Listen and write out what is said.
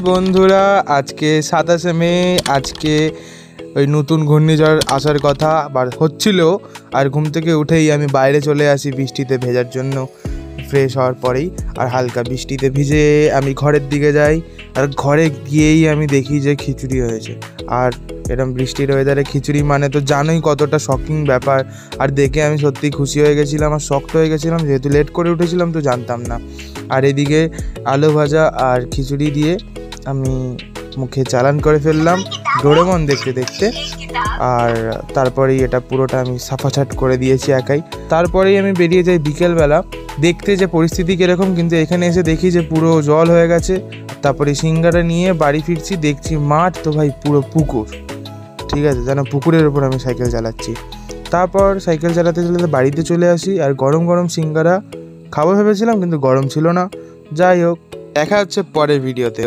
বন্ধুরা, আজকে 27শে মে। আজকে ওই নতুন ঘূর্ণিঝড় আসার কথা হচ্ছিল, আর ঘুম থেকে উঠেই আমি বাইরে চলে আসি বৃষ্টিতে ভেজার জন্য। ফ্রেশ হওয়ার পরেই আর হালকা বৃষ্টিতে ভিজে আমি ঘরের দিকে যাই, আর ঘরে গিয়েই আমি দেখি যে খিচুড়ি হয়েছে। আর এরকম বৃষ্টির ওয়েদারে খিচুড়ি মানে তো জানোই কতটা শকিং ব্যাপার। আর দেখে আমি সত্যি খুশি হয়ে গেছিলাম আর শক্ত হয়ে গেছিলাম, যেহেতু লেট করে উঠেছিলাম তো জানতাম না। আর এদিকে আলু ভাজা আর খিচুড়ি দিয়ে আমি মুখে চালান করে ফেললাম ডোরেমন দেখতে দেখতে। আর তারপরেই এটা পুরোটা আমি সাফাছাট করে দিয়েছি একাই। তারপরেই আমি বেরিয়ে যাই বিকেলবেলা দেখতে যে পরিস্থিতি কীরকম, কিন্তু এখানে এসে দেখি যে পুরো জল হয়ে গেছে। তারপরে সিঙ্গারা নিয়ে বাড়ি ফিরছি, দেখছি মাঠ তো ভাই পুরো পুকুর। ঠিক আছে, যেন পুকুরের ওপর আমি সাইকেল চালাচ্ছি। তারপর সাইকেল চালাতে চালাতে বাড়িতে চলে আসি, আর গরম গরম সিঙ্গারা খাবো ভেবেছিলাম কিন্তু গরম ছিল না। যাই হোক, দেখা হচ্ছে পরের ভিডিওতে।